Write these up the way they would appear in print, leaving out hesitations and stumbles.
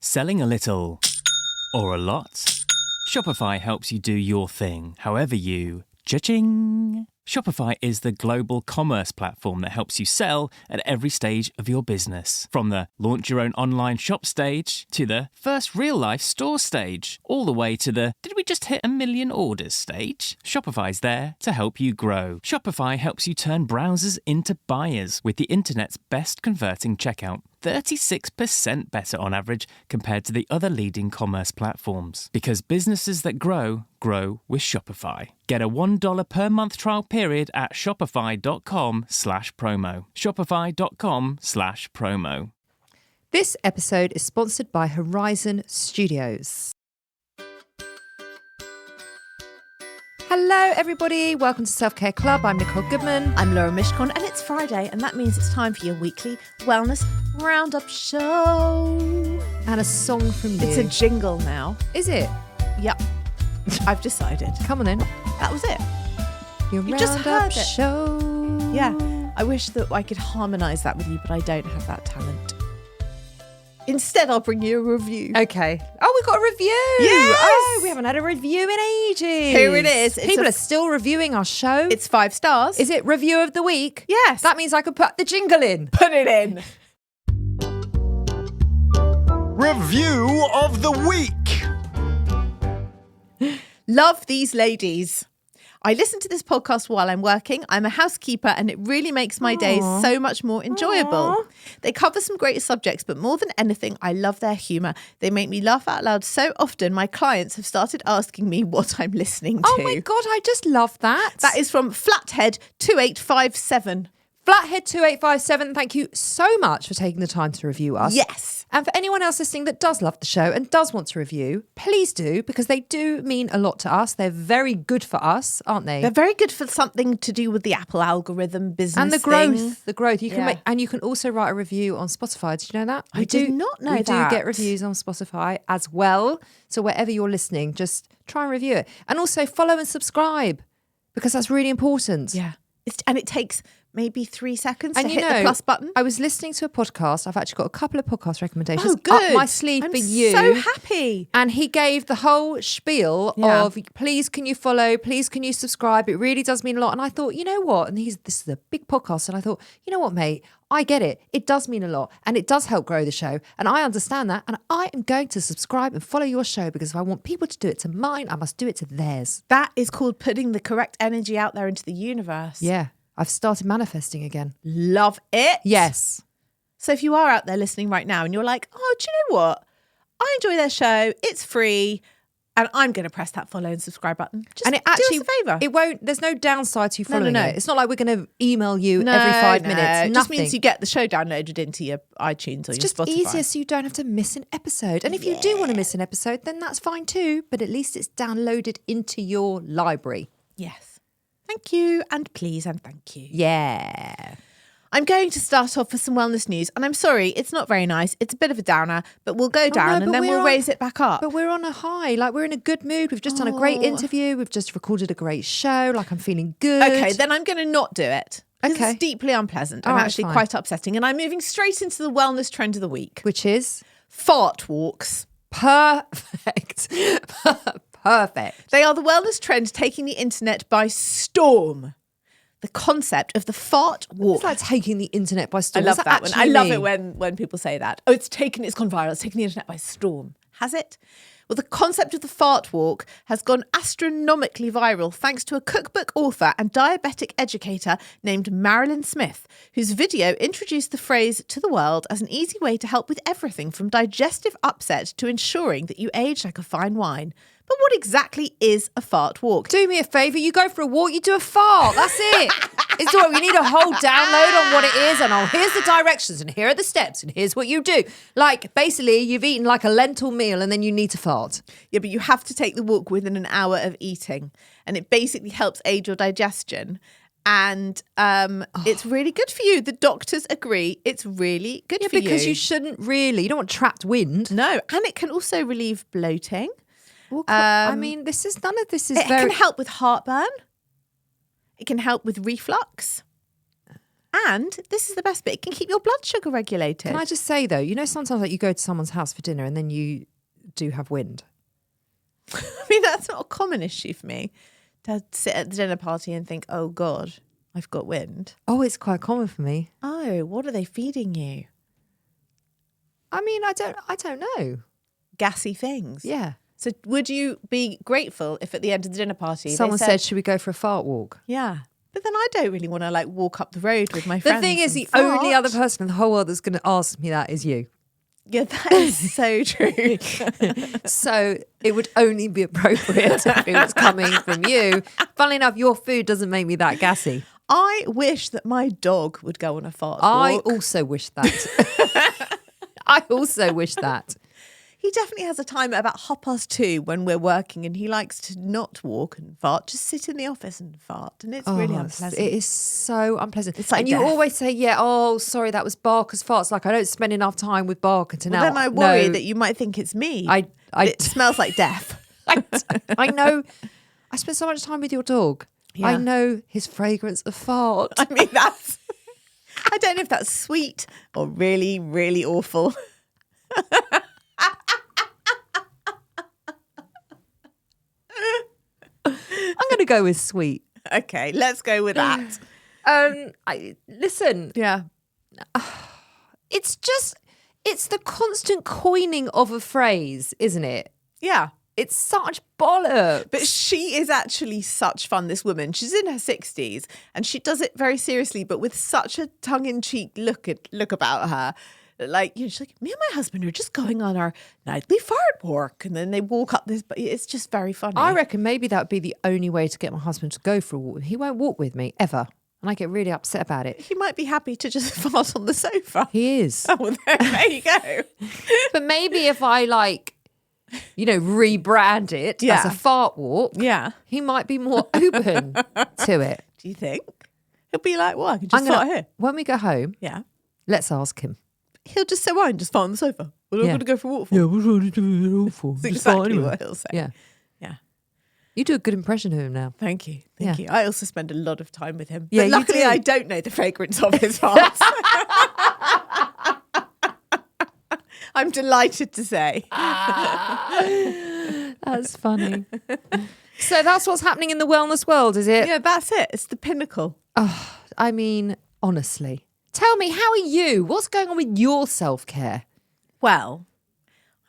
Selling a little or a lot? Shopify helps you do your thing, however you cha-ching. Shopify is the global commerce platform that helps you sell at every stage of your business. From the launch your own online shop stage to the first real-life store stage, all the way to the did we just hit 1 million orders stage? Shopify's there to help you grow. Shopify helps you turn browsers into buyers with the internet's best converting checkout. 36% better on average compared to the other leading commerce platforms. Because businesses that grow, grow with Shopify. Get a $1 per month trial period at shopify.com/promo. Shopify.com/promo. This episode is sponsored by Horizon Studios. Hello, everybody. Welcome to Self-Care Club. I'm Nicole Goodman. I'm Laura Mishcon, and it's Friday, and that means it's time for your weekly wellness roundup show. And a song from you. It's a jingle now. Is it? Yep. I've decided. Come on then. That was it. Your You just roundup heard it. show. Yeah. I wish that I could harmonise that with you, but I don't have that talent. Instead, I'll bring you a review. Okay. Oh, we've got a review. Yes. Oh, we haven't had a review in ages. Here it is. It's People are still reviewing our show. It's 5 stars. Is it review of the week? Yes. That means I could put the jingle in. Put it in. Review of the week. Love these ladies. I listen to this podcast while I'm working. I'm a housekeeper and it really makes my days so much more enjoyable. They cover some great subjects, but more than anything, I love their humour. They make me laugh out loud so often my clients have started asking me what I'm listening to. Oh my God, I just love that. That is from Flathead2857. Flathead2857, thank you so much for taking the time to review us. Yes. And for anyone else listening that does love the show and does want to review, please do, because they do mean a lot to us. They're very good for us, aren't they? They're very good for something to do with the Apple algorithm business And the growth. thing. The growth. You can Yeah. make, and you can also write a review on Spotify. Did you know that? I did not know we that. do get reviews on Spotify as well. So wherever you're listening, just try and review it. And also follow and subscribe, because that's really important. Yeah. And it takes maybe 3 seconds And to you hit know, the plus button. I was listening to a podcast. I've actually got a couple of podcast recommendations Oh, good. up my sleeve I'm for you. so happy. And he gave the whole spiel of, please can you follow, please can you subscribe? It really does mean a lot. And I thought, you know what? And this is a big podcast. And I thought, you know what, mate? I get it. It does mean a lot. And it does help grow the show. And I understand that. And I am going to subscribe and follow your show, because if I want people to do it to mine, I must do it to theirs. That is called putting the correct energy out there into the universe. Yeah. I've started manifesting again. Love it. Yes. So if you are out there listening right now and you're like, oh, do you know what? I enjoy their show. It's free. And I'm going to press that follow and subscribe button. Just And it actually, do us a favour. it won't, there's no downside to you following no. it. It's not like we're going to email you every 5 minutes. It Nothing. just means you get the show downloaded into your iTunes or It's your just Spotify. easier so you don't have to miss an episode. And if you do want to miss an episode, then that's fine too. But at least it's downloaded into your library. Yes. Thank you and please and thank you. Yeah. I'm going to start off with some wellness news. And I'm sorry, it's not very nice. It's a bit of a downer, but we'll go down but and then we're we'll on- raise it back up. But we're on a high. Like, we're in a good mood. We've just done a great interview. We've just recorded a great show. Like, I'm feeling good. Okay, then I'm going to not do it. 'Cause Okay. It's deeply unpleasant All and right, actually fine. quite upsetting. And I'm moving straight into the wellness trend of the week. Which is Fart walks. perfect. Perfect. They are the wellness trend taking the internet by storm. The concept of the fart walk. It's like taking the internet by I storm. love What's that one. I actually love mean? it when people say that. Oh, it's gone viral. It's taken the internet by storm. Has it? Well, the concept of the fart walk has gone astronomically viral thanks to a cookbook author and diabetic educator named Marilyn Smith, whose video introduced the phrase to the world as an easy way to help with everything from digestive upset to ensuring that you age like a fine wine. But what exactly is a fart walk? Do me a favour, you go for a walk, you do a fart. That's it. It's all, you need a whole download on what it is, and here's the directions, and here are the steps, and here's what you do. Like, basically, you've eaten like a lentil meal, and then you need to fart. Yeah, but you have to take the walk within an hour of eating, and it basically helps aid your digestion. And it's really good for you. The doctors agree it's really good for you. Because you shouldn't really, you don't want trapped wind. No, and it can also relieve bloating. Well, I mean, none of this is It can help with heartburn. It can help with reflux. And this is the best bit. It can keep your blood sugar regulated. Can I just say though, you know, sometimes like you go to someone's house for dinner and then you do have wind. I mean, that's not a common issue for me to sit at the dinner party and think, oh God, I've got wind. Oh, it's quite common for me. Oh, what are they feeding you? I mean, I don't know. Gassy things. Yeah. So would you be grateful if at the end of the dinner party Someone they said, should we go for a fart walk? yeah. But then I don't really want to like walk up the road with my The friends. thing is, and the only fart. other person in the whole world that's going to ask me that is you. Yeah, that is so true. So it would only be appropriate if it was coming from you. Funnily enough, your food doesn't make me that gassy. I wish that my dog would go on a fart I walk. also wish that. I also wish that. He definitely has a time at about 2:30 when we're working, and he likes to not walk and fart, just sit in the office and fart, and it's really unpleasant. It is so unpleasant. It's like and you death. always say, yeah, oh, sorry, that was Barker's farts. Like, I don't spend enough time with Barker to Well, now. then I worry know. that you might think it's me. I It smells like death. I know. I spend so much time with your dog. Yeah. I know his fragrance of fart. I mean, that's... I don't know if that's sweet or really, really awful. I'm going to go with sweet. Okay, let's go with that. Listen, Yeah. it's the constant coining of a phrase, isn't it? Yeah. It's such bollocks. But she is actually such fun, this woman. She's in her 60s and she does it very seriously, but with such a tongue-in-cheek look about her. Like, you know, she's like, me and my husband are just going on our nightly fart walk. And then they walk up this, but it's just very funny. I reckon maybe that would be the only way to get my husband to go for a walk. He won't walk with me, ever. And I get really upset about it. He might be happy to just fart on the sofa. He is. Oh, well, there you go. But maybe if I rebrand it Yeah. as a fart walk, Yeah. he might be more open to it. Do you think? He'll be like, well, I can just fart here. When we go home, Yeah. let's ask him. He'll just say, well, I can just fart on the sofa. What am I Yeah. going to go for a walk for? Yeah, what's wrong with doing it for? That's exactly what he'll say. Yeah. Yeah. You do a good impression of him now. Thank you. Yeah. Thank you. I also spend a lot of time with him. Yeah, But you luckily, do. I don't know the fragrance of his farts. I'm delighted to say. That's funny. So that's what's happening in the wellness world, is it? Yeah, that's it. It's the pinnacle. Oh, I mean, honestly. Tell me, how are you? What's going on with your self-care? Well,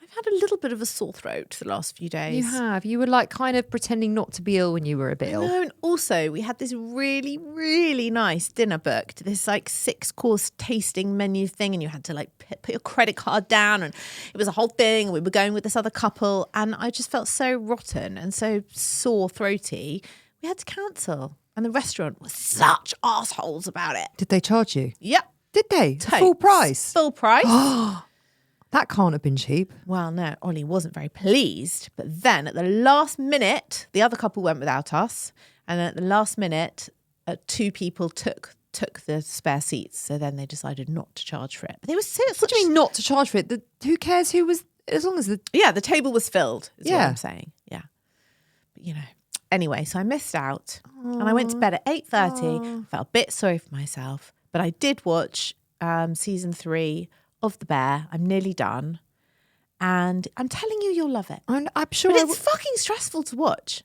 I've had a little bit of a sore throat the last few days. You have. You were like kind of pretending not to be ill when you were a bit ill. No, and also we had this really, really nice dinner booked, this like 6-course tasting menu thing, and you had to like put your credit card down, and it was a whole thing. We were going with this other couple, and I just felt so rotten and so sore throaty. We had to cancel, and the restaurant was such assholes about it. Did they charge you? Yep, Did they? totes. Full price? Full price. That can't have been cheap. Well, no, Ollie wasn't very pleased. But then at the last minute, the other couple went without us. And then at the last minute, 2 people took the spare seats. So then they decided not to charge for it. But they were What do you mean not to charge for it? Who cares who was, as long as the... Yeah, the table was filled, is what Yeah. I'm saying. Yeah. But, you know, anyway, so I missed out. And I went to bed at 8:30. Felt a bit sorry for myself. But I did watch season 3 of The Bear. I'm nearly done. And I'm telling you, you'll love it. I'm sure But I it's fucking stressful to watch.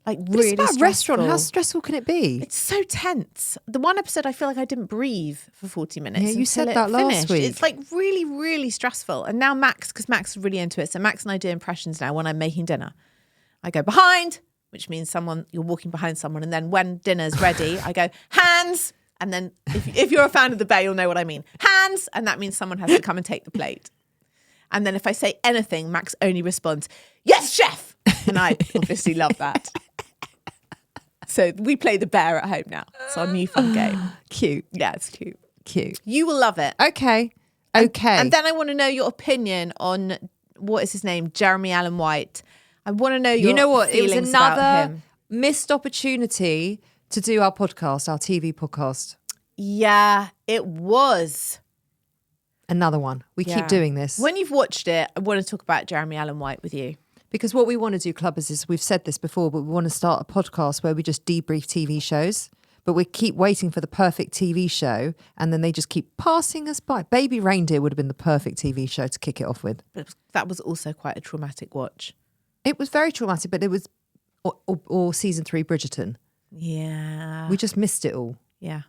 Like, But really it's about stressful. restaurant. How stressful can it be? It's so tense. The one episode, I feel like I didn't breathe for 40 minutes. Yeah, you until said it that last finished. week. It's like really, really stressful. And now because Max is really into it. So Max and I do impressions now when I'm making dinner. I go behind, which means you're walking behind someone. And then when dinner's ready, I go hands. And then if you're a fan of The Bear, you'll know what I mean. Hands. And that means someone has to come and take the plate. And then if I say anything, Max only responds, yes, chef. And I obviously love that. So we play The Bear at home now. It's our new fun game. Cute. Yeah, it's cute. Cute. You will love it. Okay. And then I want to know your opinion on, what is his name? Jeremy Allen White. I want to know your You know what? It was feelings about another him. missed opportunity to do our podcast, our TV podcast. Yeah, it was. Another one. We Yeah. keep doing this. When you've watched it, I want to talk about Jeremy Allen White with you. Because what we want to do, Clubbers, is we've said this before, but we want to start a podcast where we just debrief TV shows. but we keep waiting for the perfect TV show, and then they just keep passing us by. Baby Reindeer would have been the perfect TV show to kick it off with. But that was also quite a traumatic watch. It was very traumatic, but it was, or season 3 Bridgerton. Yeah. We just missed it all. Yeah.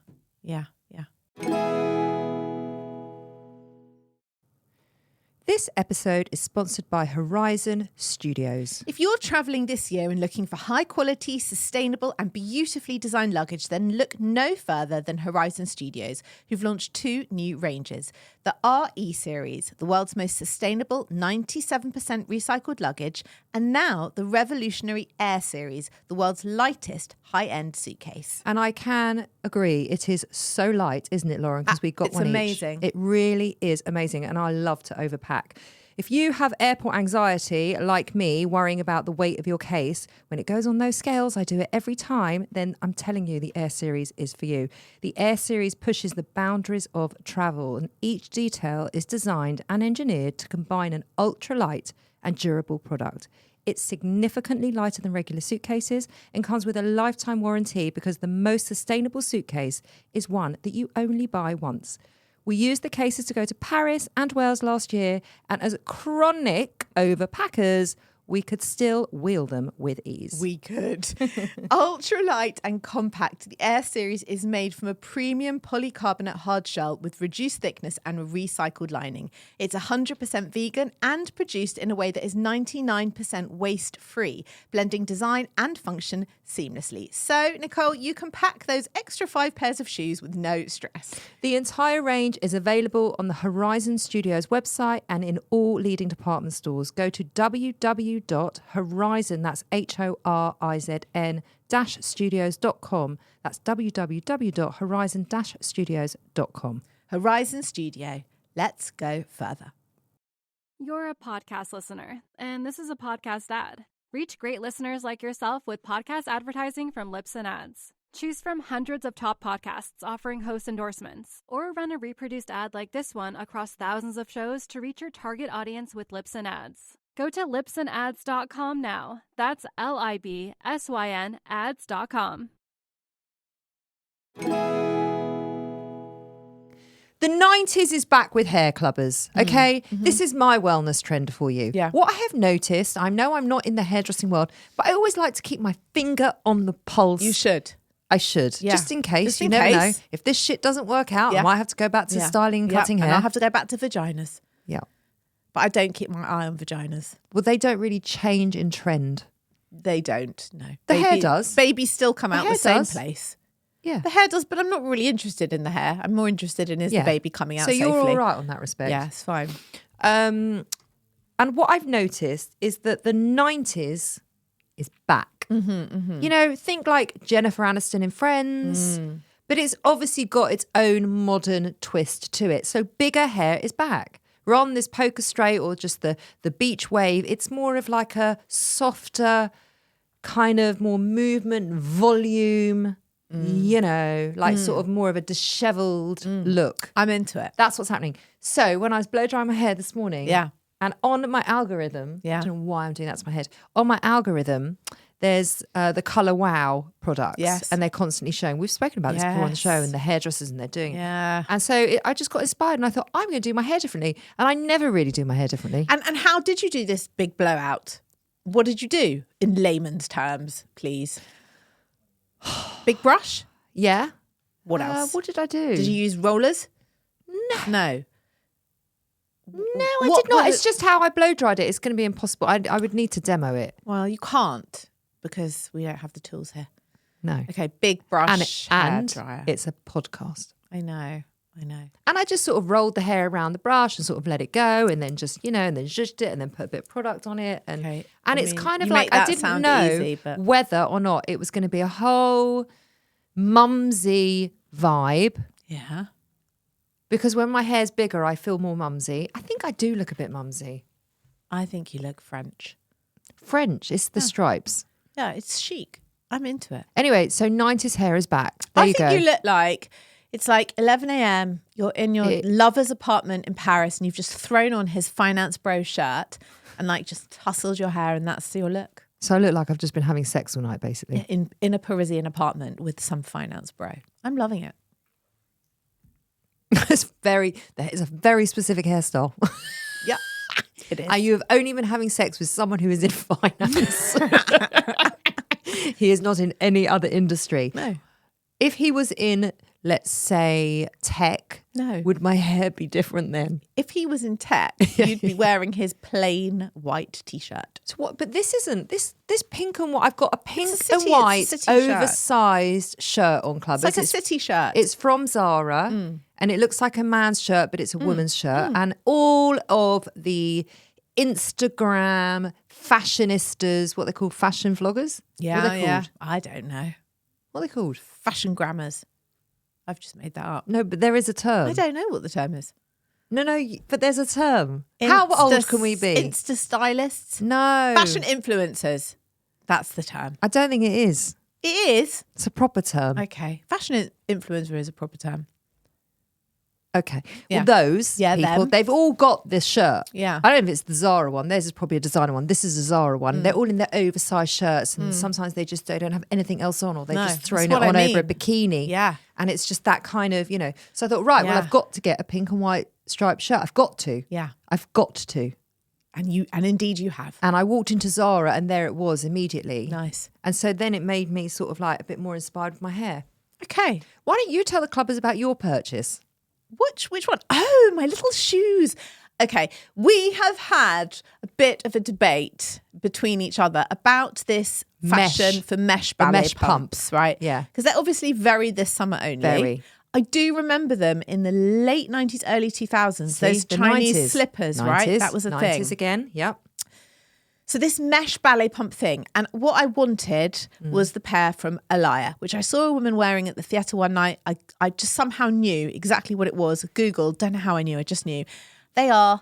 This episode is sponsored by Horizon Studios. If you're travelling this year and looking for high quality, sustainable and beautifully designed luggage, then look no further than Horizon Studios, who've launched 2 new ranges. The RE series, the world's most sustainable 97% recycled luggage, and now the revolutionary Air series, the world's lightest high-end suitcase. And I can agree, it is so light, isn't it, Lauren? Because we got it's one amazing. each. It really is amazing, and I love to overpack. If you have airport anxiety, like me, worrying about the weight of your case, when it goes on those scales, I do it every time, then I'm telling you the Air series is for you. The Air series pushes the boundaries of travel, and each detail is designed and engineered to combine an ultralight and durable product. It's significantly lighter than regular suitcases and comes with a lifetime warranty because the most sustainable suitcase is one that you only buy once. We used the cases to go to Paris and Wales last year, and as chronic overpackers, we could still wheel them with ease. We could. Ultralight and compact, the Air series is made from a premium polycarbonate hard shell with reduced thickness and a recycled lining. It's 100% vegan and produced in a way that is 99% waste-free, blending design and function seamlessly. So, Nicole, you can pack those extra 5 pairs of shoes with no stress. The entire range is available on the Horizon Studios website and in all leading department stores. Go to www.horizon, that's HORIZN -studios.com. That's www.horizon-studios.com. Horizon Studio. Let's go further. You're a podcast listener, and this is a podcast ad. Reach great listeners like yourself with podcast advertising from Lips and Ads. Choose from hundreds of top podcasts offering host endorsements, or run a reproduced ad like this one across thousands of shows to reach your target audience with Lips and Ads. Go to lipsandads.com now. That's LIBSYN ads.com. The 90s is back with hair clubbers, okay? This is my wellness trend for you. Yeah. What I have noticed, I know I'm not in the hairdressing world, but I always like to keep my finger on the pulse. You should. I should, Yeah. just in case. Just You in never know. case. If this shit doesn't work out, I Yeah. might have to go back to styling and Yeah. cutting hair. And I'll have to go back to vaginas. Yeah. But I don't keep my eye on vaginas. Well, they don't really change in trend. They don't, no. The hair does. Babies still come out hair the same does. place. Yeah. The hair does, but I'm not really interested in the hair. I'm more interested in is the baby coming out so safely. you're all right on that respect. Yeah, it's fine. And what I've noticed is that the 90s is back. You know, think like Jennifer Aniston in Friends, but it's obviously got its own modern twist to it. So bigger hair is back. We're on this poker straight or just the beach wave. It's more of like a softer kind of more movement, volume, you know, like sort of more of a disheveled look. I'm into it. That's what's happening. So when I was blow drying my hair this morning, Yeah. and on my algorithm, Yeah. I don't know why I'm doing that to my head. On my algorithm, there's the Colour Wow products, Yes. and they're constantly showing. We've spoken about this before on the show, Yes. and the hairdressers, and they're doing it. Yeah. And so I just got inspired, and I thought I'm going to do my hair differently. And I never really do my hair differently. And how did you do this big blowout? What did you do in layman's terms, please? Big brush? Yeah. What else? What did I do? Did you use rollers? No. No, I did not. It's just how I blow dried it. It's going to be impossible. I would need to demo it. Well, you can't because we don't have the tools here. No. Okay, big brush And hairdryer. it's a podcast. I know. And I just sort of rolled the hair around the brush and sort of let it go, and then just, and then zhuzhed it, and then put a bit of product on it. And Okay. and I it's mean, kind of you like make I that didn't sound know easy, but- whether or not it was going to be a whole mumsy vibe. Yeah. Because when my hair's bigger, I feel more mumsy. I think I do look a bit mumsy. I think you look French. French, it's the stripes. Yeah, it's chic. I'm into it. Anyway, so 90s hair is back. There I you think go. you look like it's like 11 a.m. You're in your lover's apartment in Paris and you've just thrown on his finance bro shirt and like just tousled your hair and that's your look. So I look like I've just been having sex all night, basically. In a Parisian apartment with some finance bro. I'm loving it. That is a very specific hairstyle. Yeah, it is. And you have only been having sex with someone who is in finance. He is not in any other industry. No. If he was in, let's say, tech, would my hair be different then? If he was in tech, you'd be wearing his plain white t-shirt. So what? But this isn't this pink and white. I've got a pink city- and white it's a city shirt. oversized shirt on, Clubbers. It's like a city shirt. It's from Zara, and it looks like a man's shirt, but it's a woman's shirt. And all of the Instagram fashionistas, what they're called, fashion vloggers. What are they called? I don't know. What are they called? Fashion grammars. I've just made that up. No, but there is a term. I don't know what the term is. No, but there's a term. How old can we be? Insta stylists? No. Fashion influencers. That's the term. I don't think it is. It is? It's a proper term. Okay. Fashion influencer is a proper term. Okay. Yeah. Well, those people, them. they've all got this shirt. Yeah. I don't know if it's the Zara one. Theirs is probably a designer one. This is a Zara one. They're all in their oversized shirts, and sometimes they don't have anything else on, or they've just thrown it that's what on I over a mean. bini. Yeah. And it's just that kind of, So I thought, right, well, Yeah. I've got to get a pink and white striped shirt. I've got to. Yeah. I've got to. And indeed you have. And I walked into Zara, and there it was immediately. Nice. And so then it made me sort of like a bit more inspired with my hair. Okay. Why don't you tell the clubbers about your purchase? Which one? Oh, my little shoes. Okay, we have had a bit of a debate between each other about this fashion for mesh ballet mesh pumps, right? Yeah. Because they're obviously very this summer only. Very. I do remember them in the late 90s, early 2000s. See, those the Chinese 90s. slippers, right? 90s, That was a 90s thing. again, yep. So this mesh ballet pump thing, and what I wanted was the pair from Alaya, which I saw a woman wearing at the theatre one night. I just somehow knew exactly what it was. Googled, don't know how I knew, I just knew. They are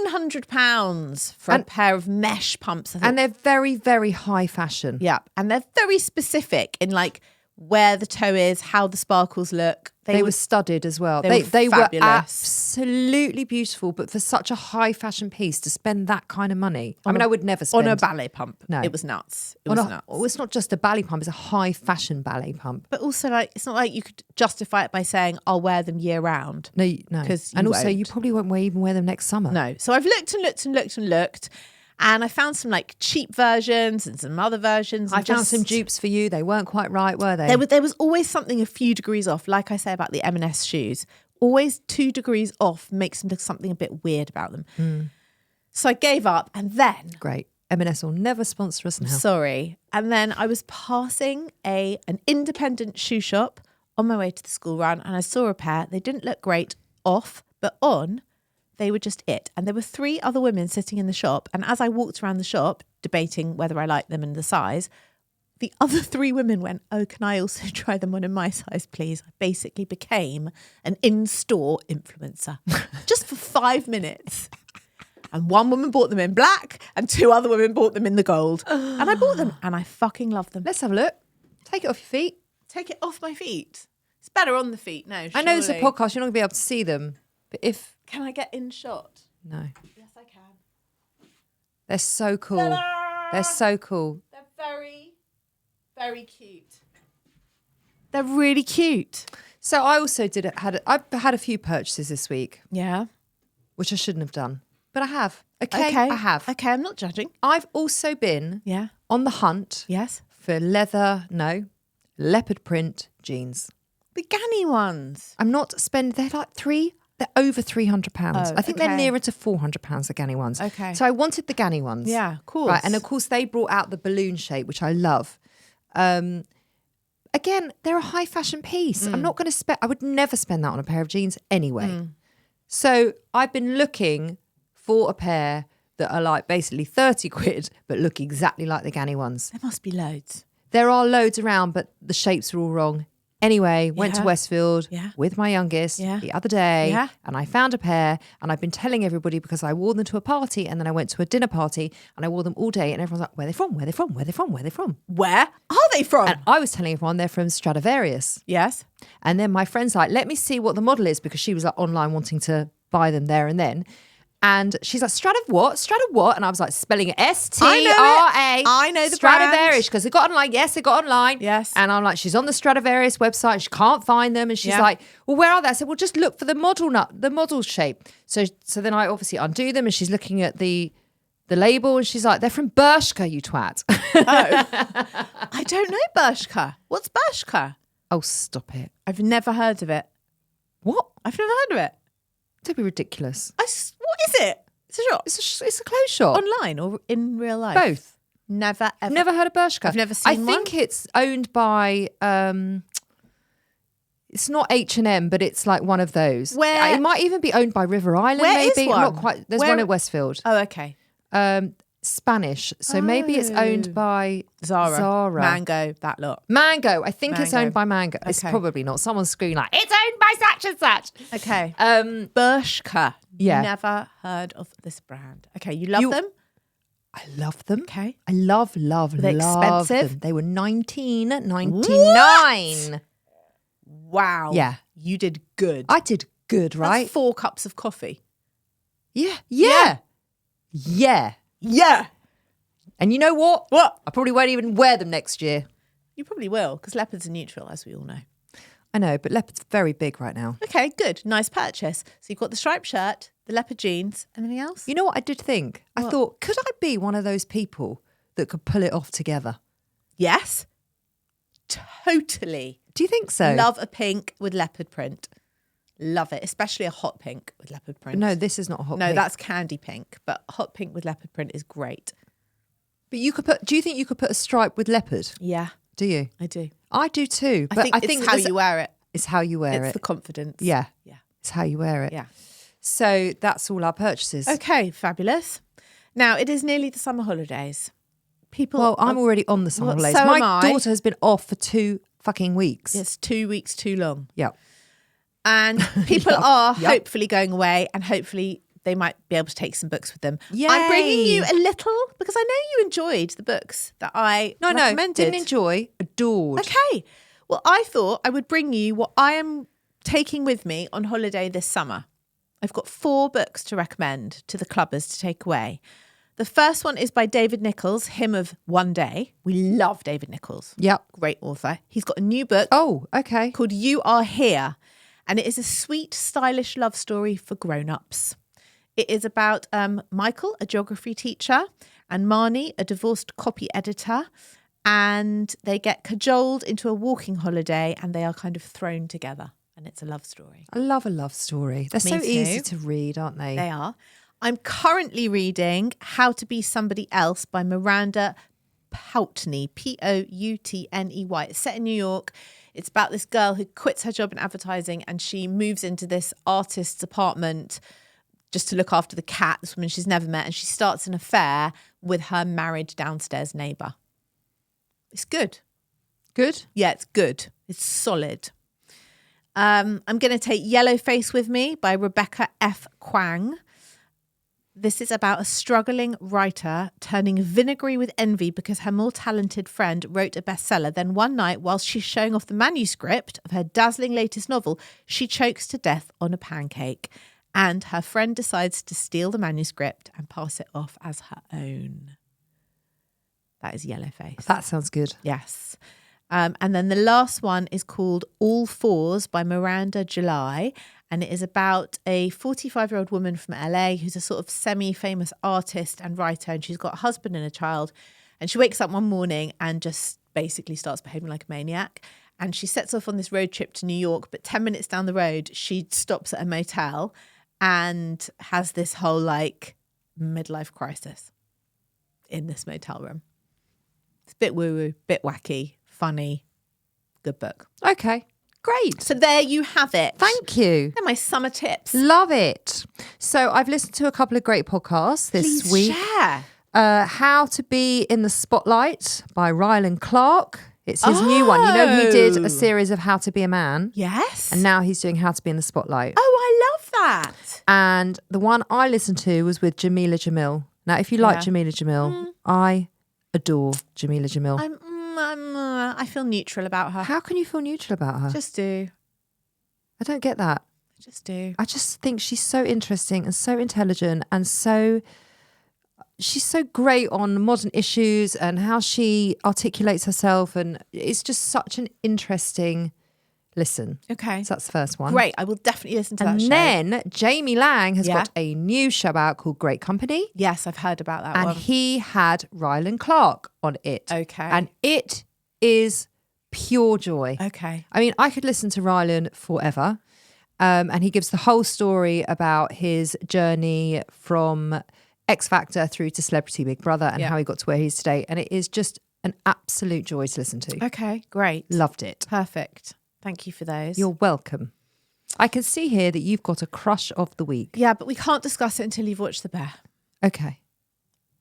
£900 for a pair of mesh pumps. I thought, And they're very, very high fashion. yeah, and they're very specific in like where the toe is, how the sparkles look. They were studded as well. they They were were fabulous. absolutely beautiful, but for such a high fashion piece to spend that kind of money. I mean, I would never spend on a ballet pump. No. It was nuts. It on was a- nuts. oh, it's not just a ballet pump, it's a high fashion ballet pump. But also, like, it's not like you could justify it by saying, I'll wear them year round. No. 'Cause And you also, won't. you probably won't even wear them next summer. No. So I've looked and looked and looked and looked, and I found some like cheap versions and some other versions. I and found some just- dupes for you. They weren't quite right, were they? There was always something a few degrees off, like I say about the M&S shoes. Always 2 degrees off makes them look something a bit weird about them. So I gave up, and then Great. M&S will never sponsor us now. sorry. And then I was passing an independent shoe shop on my way to the school run, and I saw a pair. They didn't look great off, but on, they were just it. And there were 3 other women sitting in the shop. And as I walked around the shop, debating whether I liked them and the size, the other 3 women went, oh, can I also try them on in my size, please? I basically became an in-store influencer just for 5 minutes. And 1 woman bought them in black and 2 other women bought them in the gold. And I bought them and I fucking love them. Let's have a look. Take it off your feet. Take it off my feet. It's better on the feet. No, I know it's a surely. podcast. You're not going to be able to see them. But if... Can I get in shot? No. Yes, I can. They're so cool. Ta-da! They're so cool. They're very, very cute. They're really cute. So I also I've had a few purchases this week, Yeah. which I shouldn't have done. But I have. Okay, I have. Okay, I'm not judging. I've also been Yeah. on the hunt Yes. for leopard print jeans. The Ganny ones. I'm not spending, they're over £300. Oh, I think they're okay. nearer to £400, the Ganny ones. Okay. So I wanted the Ganny ones. Yeah, of course. Right, and of course they brought out the balloon shape, which I love. Again, they're a high fashion piece. I'm not going to I would never spend that on a pair of jeans anyway. So I've been looking for a pair that are like basically 30 quid, but look exactly like the Ganny ones. There must be loads. There are loads around, but the shapes are all wrong. Anyway, went to Yeah. Westfield Yeah. with my youngest Yeah. the other day, Yeah. and I found a pair, and I've been telling everybody because I wore them to a party, and then I went to a dinner party, and I wore them all day, and everyone's like, where are they from? Where are they from? Where are they from? Where are they from? Where are they from? And I was telling everyone they're from Stradivarius. Yes. And then my friend's like, let me see what the model is, because she was like online wanting to buy them there and then. And she's like, Strad of what? Strad of what? And I was like, spelling it S-T-R-A. I know the Stradivarius. Because they got online. Yes, they got online. Yes. And I'm like, she's on the Stradivarius website. She can't find them. And she's like, well, where are they? I said, well, just look for the model shape. So then I obviously undo them, and she's looking at the label, and she's like, they're from Bershka, you twat. I don't know Bershka. What's Bershka? Oh, stop it. I've never heard of it. What? I've never heard of it. Don't be ridiculous. What is it? It's a shop. It's a clothes shop. Online or in real life? Both. Never, ever. Never heard of Bershka. I've never seen I think it's owned by it's not H&M, but it's like one of those. Where- it might even be owned by River Island. Where maybe is one? Not quite. There's one at Westfield. Oh, okay. Spanish. So maybe it's owned by Zara. Mango, that lot. Mango. I think it's Mango. owned by Mango. It's Okay. probably not. Someone's screaming like, it's owned by such and such. Okay. Bershka. Yeah. Never heard of this brand. Okay, you love them? I love them. Okay. I love they love expensive? them. They were $19.99. Wow. Yeah. You did good. I did good, right? That's 4 cups of coffee. Yeah. Yeah. Yeah. And you know what? What? I probably won't even wear them next year. You probably will, because leopards are neutral, as we all know. I know, but leopard's very big right now. Okay, good. Nice purchase. So you've got the striped shirt, the leopard jeans. Anything else? You know what I did think? I thought, could I be one of those people that could pull it off together? Yes. Totally. Do you think so? Love a pink with leopard print. Love it, especially a hot pink with leopard print. No, this is not a hot No, pink. that's candy pink, but hot pink with leopard print is great. But you could put. Do you think you could put a stripe with leopard? Yeah, Do you? I do. I do too. But I think it's how you wear it. It's how you wear It's it. the confidence. Yeah. Yeah. It's how you wear it. Yeah. So that's all our purchases. Okay, fabulous. Now, it is nearly the summer holidays. People. Well, I'm already on the summer Well, holidays. so My am I. daughter has been off for 2 fucking weeks. It's 2 weeks too long. Yeah. And people are Yep. hopefully going away, and hopefully they might be able to take some books with them. Yay. I'm bringing you a little, because I know you enjoyed the books that I No, recommended. didn't enjoy, adored. Okay. Well, I thought I would bring you what I am taking with me on holiday this summer. I've got 4 books to recommend to the clubbers to take away. The first one is by David Nicholls, him of One Day. We love David Nicholls. Yep. Great author. He's got a new book Oh, okay. called You Are Here. And it is a sweet, stylish love story for grown-ups. It is about Michael, a geography teacher, and Marnie, a divorced copy editor. And they get cajoled into a walking holiday, and they are kind of thrown together. And it's a love story. I love a love story. They're Me so too. easy to read, aren't they? They are. I'm currently reading How to Be Somebody Else by Miranda Poutney, Poutney. It's set in New York. It's about this girl who quits her job in advertising, and she moves into this artist's apartment just to look after the cat, this woman she's never met, and she starts an affair with her married downstairs neighbour. It's good. Good? Yeah, it's good. It's solid. I'm going to take Yellow Face with me by Rebecca F. Kwang. This is about a struggling writer turning vinegary with envy because her more talented friend wrote a bestseller. Then one night, whilst she's showing off the manuscript of her dazzling latest novel, she chokes to death on a pancake. And her friend decides to steal the manuscript and pass it off as her own. That is Yellow Face. That sounds good. Yes. And then the last one is called All Fours by Miranda July. And it is about a 45-year-old woman from LA who's a sort of semi-famous artist and writer. And she's got a husband and a child. And she wakes up one morning and just basically starts behaving like a maniac. And she sets off on this road trip to New York. But 10 minutes down the road, she stops at a motel and has this whole like midlife crisis in this motel room. It's a bit woo-woo, bit wacky, funny, good book. Okay. Great. So there you have it. Thank you. They're my summer tips. Love it. So I've listened to a couple of great podcasts this week. Share. How to Be in the Spotlight by Rylan Clark. It's his new one. You know, he did a series of How to Be a Man. Yes. And now he's doing How to Be in the Spotlight. Oh, I love that. And the one I listened to was with Jamila Jamil. Now, if you like Jamila Jamil, I adore Jamila Jamil. I feel neutral about her. How can you feel neutral about her? Just do. I don't get that. Just do. I just think she's so interesting and so intelligent and she's so great on modern issues and how she articulates herself. And it's just such an interesting listen. Okay. So that's the first one. Great. I will definitely listen to that show. And then Jamie Lang has got a new show out called Great Company. Yes, I've heard about that And one. he had Rylan Clark on it. Okay. And it is pure joy. Okay. I mean, I could listen to Rylan forever. And he gives the whole story about his journey from X Factor through to Celebrity Big Brother and how he got to where he is today. And it is just an absolute joy to listen to. Okay, great. Loved it. Perfect. Thank you for those. You're welcome. I can see here that you've got a crush of the week. Yeah, but we can't discuss it until you've watched The Bear. Okay.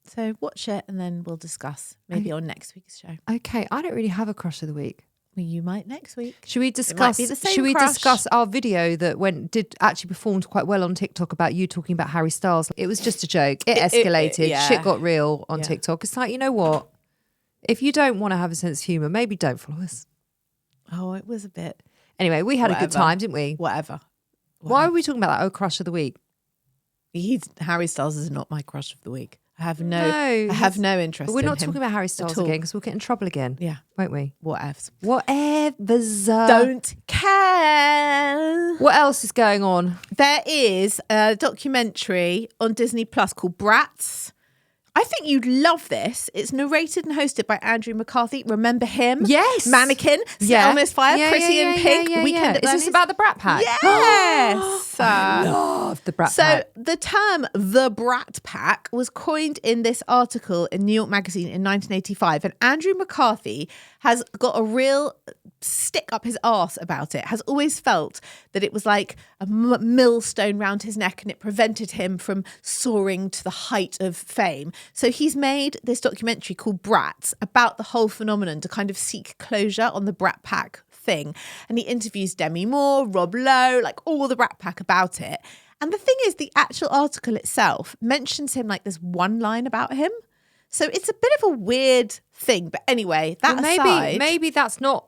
So watch it and then we'll discuss maybe on next week's show. Okay. I don't really have a crush of the week. Well, you might next week. Should we discuss? Be the same Should we crush. discuss our video that performed quite well on TikTok about you talking about Harry Styles? It was just a joke. It escalated. yeah. Shit got real on Yeah. TikTok. It's like, you know what? If you don't want to have a sense of humour, maybe don't follow us. Oh, it was a bit. Anyway, we had a good Whatever. time, didn't we? Whatever. Why are we talking about that? Oh, crush of the week. Harry Styles is not my crush of the week. I have no interest. But we're in not him talking about Harry Styles at all. again because we'll get in trouble again. Yeah, Won't we? whatever. Whatever's. Don't care. What else is going on? There is a documentary on Disney Plus called Bratz. I think you'd love this. It's narrated and hosted by Andrew McCarthy. Remember him? Yes. Mannequin. Set on This Fire. Chrissy and Pink. Weekend at Is this Bernie's. about the Brat Pack? Yes. Love the Brat So Pack. the term "the Brat Pack" was coined in this article in New York Magazine in 1985, and Andrew McCarthy has got a real stick up his arse about it. Has always felt that it was like a millstone round his neck, and it prevented him from soaring to the height of fame. So he's made this documentary called Brats about the whole phenomenon to kind of seek closure on the Brat Pack thing. And he interviews Demi Moore, Rob Lowe, like all the Brat Pack about it. And the thing is, the actual article itself mentions him like there's one line about him. So it's a bit of a weird thing. But anyway, that aside, maybe that's not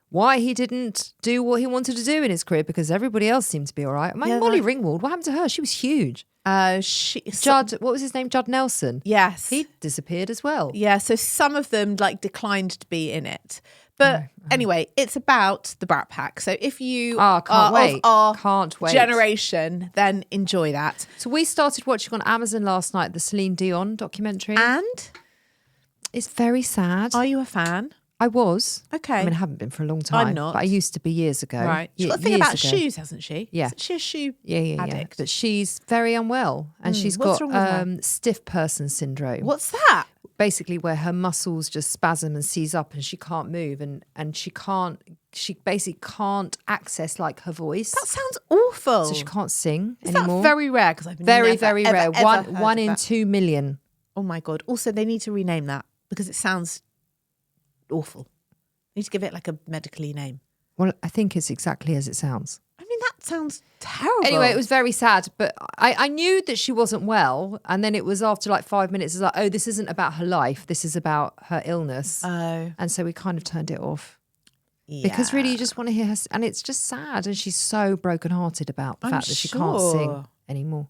why he didn't do what he wanted to do in his career, because everybody else seemed to be all right. Molly Ringwald, what happened to her? She was huge. Judd, what was his name? Judd Nelson. Yes. He disappeared as well. Yeah, so some of them like declined to be in it. But anyway, it's about the Brat Pack. So if you can't are wait. of our Can't wait. generation, then enjoy that. So we started watching on Amazon last night the Celine Dion documentary. And it's very sad. are you a fan? I was. Okay. I mean, I haven't been for a long time. I'm not. But I used to be years ago. Right. She's got a thing Years about ago. shoes, hasn't she? Yeah. Isn't she a shoe Yeah. addict? But she's very unwell and she's what's got wrong with her? stiff person syndrome. What's that? Basically where her muscles just spasm and seize up and she can't move and she basically can't access like her voice. That sounds awful. So she can't sing Is anymore. that very rare? Because I've very, never, very ever, rare. ever heard One of in that. 2 million. Oh my God. Also, they need to rename that because it sounds awful. They need to give it like a medically name. Well, I think it's exactly as it sounds. I mean, that sounds terrible. Anyway, it was very sad, but I knew that she wasn't well. And then it was after like 5 minutes, it's like, oh, this isn't about her life. This is about her illness. Oh. And so we kind of turned it off. Yeah. Because really you just want to hear her. And it's just sad. And she's so brokenhearted about the I'm fact that she can't sure. sing anymore.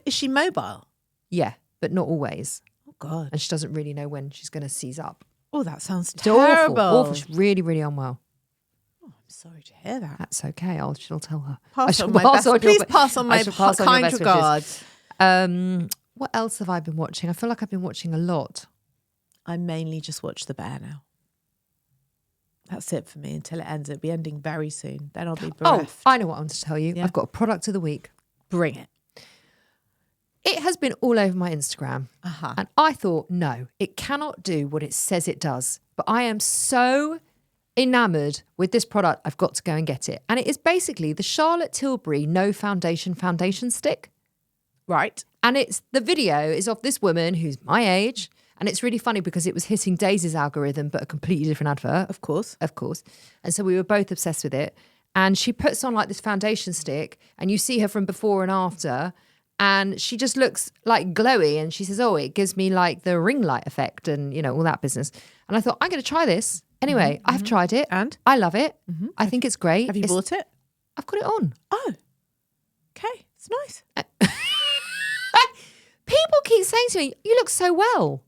Is she mobile? Yeah, but not always. Oh God. And she doesn't really know when she's going to seize up. Oh, that sounds It's terrible. awful. She's really, really unwell. I'm sorry to hear that. That's okay. She'll tell her. Pass I on shall my best. your Please be- pass on I my shall pass on your kind best wishes. regards. What else have I been watching? I feel like I've been watching a lot. I mainly just watch The Bear now. That's it for me until it ends. It'll be ending very soon. Then I'll be bereft. Oh, I know what I want to tell you. Yeah. I've got a product of the week. Bring it. It has been all over my Instagram. Uh-huh. And I thought, no, it cannot do what it says it does. But I am so enamored with this product, I've got to go and get it. And it is basically the Charlotte Tilbury No Foundation stick. Right. And the video is of this woman who's my age. And it's really funny because it was hitting Daisy's algorithm, but a completely different advert. Of course. And so we were both obsessed with it. And she puts on like this foundation stick and you see her from before and after. And she just looks like glowy. And she says, oh, it gives me like the ring light effect and, all that business. And I thought, I'm going to try this. Anyway, I've tried it. And? I love it. I think it's great. Have you bought it? I've got it on. Oh. It's nice. People keep saying to me, you look so well.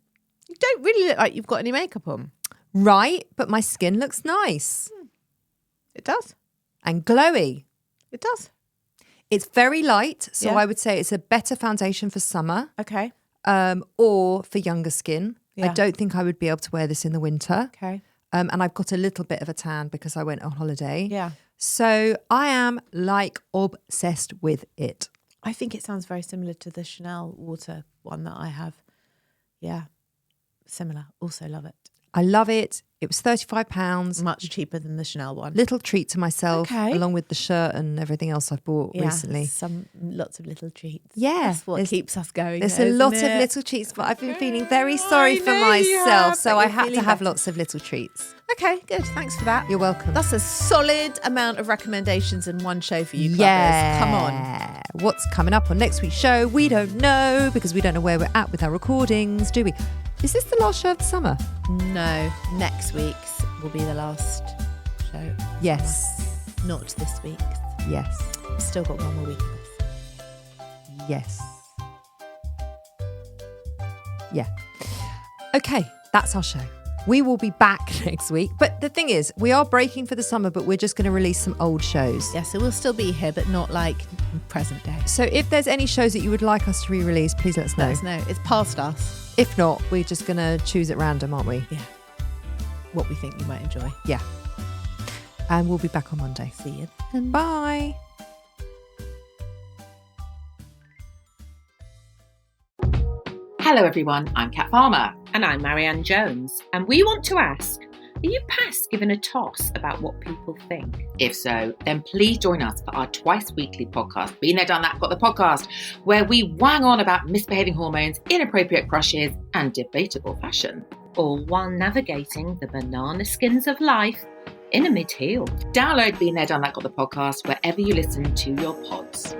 You don't really look like you've got any makeup on. Right, but my skin looks nice. It does. And glowy. It does. It's very light, so Yeah. I would say it's a better foundation for summer Okay. or for younger skin. I Yeah. don't think I would be able to wear this in the winter. Okay. And I've got a little bit of a tan because I went on holiday. Yeah. So I am like obsessed with it. I think it sounds very similar to the Chanel water one that I have. Yeah. Similar. Also love it. I love it. It was £35. Much cheaper than the Chanel one. Little treat to myself, Okay. along with the shirt and everything else I've bought recently. Lots of little treats. Yeah, That's what there's- keeps us going. There's though, a lot isn't of it? little treats, but I've been feeling very sorry for know you myself. have, So but I you're had to feeling have better. lots of little treats. Okay, good. Thanks for that. You're welcome. That's a solid amount of recommendations in one show for you, clubbers. Yeah. Come on. What's coming up on next week's show? We don't know because we don't know where we're at with our recordings, do we? Is this the last show of the summer? No, next week's will be the last show. Yes. Not this week's. Yes. We've still got one more week of this. Yes. Yeah. Okay, that's our show. We will be back next week. But the thing is, we are breaking for the summer, but we're just going to release some old shows. Yeah, so we'll still be here, but not like present day. So if there's any shows that you would like us to re-release, please let us know. Let us know. It's past us. If not, we're just going to choose at random, aren't we? Yeah. What we think you might enjoy. Yeah. And we'll be back on Monday. See you. And bye. Hello everyone, I'm Kat Farmer. And I'm Marianne Jones, and we want to ask, are you past giving a toss about what people think? If so, then please join us for our twice weekly podcast, Been There Done That Got the Podcast, where we wang on about misbehaving hormones, inappropriate crushes and debatable fashion. All while navigating the banana skins of life in a mid-heel. Download Been There Done That Got the Podcast wherever you listen to your pods.